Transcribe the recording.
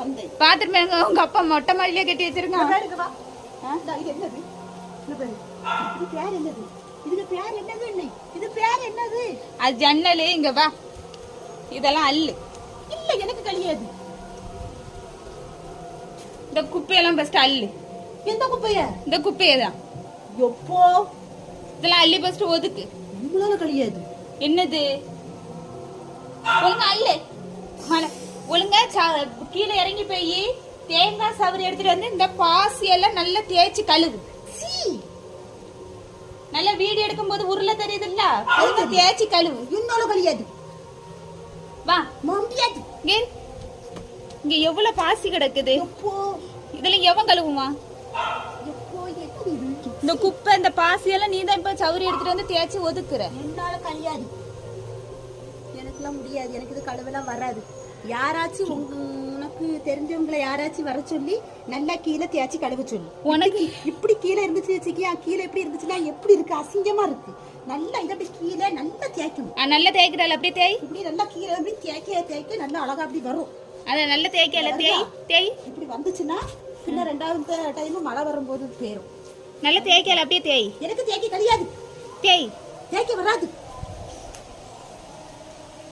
வந்தேன். பாத்துருப்பேங்க உங்க அப்பா மொட்டை மாடியிலே கட்டி வச்சிருக்காங்க. இது என்னது? இது பேர் என்னது? இதுக்கு பேர் என்னது? இது பேர் என்னது? அது ஜன்னலு. இங்க வா, இதெல்லாம் அல்லு இல்ல, எனக்கு கழியாது. இந்த குப்பையெல்லாம் ஃபர்ஸ்ட் அல்லு. எந்த குப்பைய? இந்த குப்பையதான். எப்போ இதெல்லாம் அள்ளி ஃபர்ஸ்ட் ஒதுக்கு. உங்களால கழியாது. என்னது? ஒழுங்கா அல்லு. மலை ஒழுங்கா கீழே இறங்கி போய் தேங்காய் சவரி எடுத்துட்டு வந்து இந்த பாசி எல்லாம் நல்லா தேய்ச்சி கழுவு. நல்லா வீடியோ எடுக்கும் போது உருளை தெரியுது இல்ல, அதுக்கு தேய்ச்சி கழுவு. இன்னொரு கழியாது. வா முடியாது. இங்க எவ்வளவு பாசி கிடக்குது. இதுல எவன் கழுவுமா? இந்த குப்பை இந்த பாசி எல்லாம் நீ தான் இப்ப சவரி எடுத்துட்டு வந்து தேய்ச்சி ஒதுக்குற. என்னால கழியாது. எனக்குலாம் முடியாது. எனக்கு இது கழுவெல்லாம் வராது. யாராச்சும் உனக்கு தெரிஞ்சவங்களை யாராச்சும் வர சொல்லி நல்லா கீழே தேய்ச்சி கழுவ சொல்லு. உனக்கு இப்படி கீழே இருந்துச்சு வச்சுக்கியா, கீழே எப்படி இருந்துச்சுன்னா எப்படி இருக்கு, அசிங்கமா இருக்கு. நல்லா இதை அப்படி கீழே நல்லா தேய்க்கணும். நல்லா தேய்க்கிறாள். அப்படியே தேய். இப்படி நல்லா கீழே அப்படி தேய்க்க தேய்க்க நல்லா அழகா அப்படி வரும். அத நல்லா தேய்க்கல. தேய் தேய். இப்படி வந்துச்சுன்னா பின்ன ரெண்டாவது டைம் மழை வரும்போது போயிடும். நல்லா தேய்க்கல. அப்படியே தேய். எனக்கு தேய்க்க கிடையாது. தேய். தேய்க்க வராது.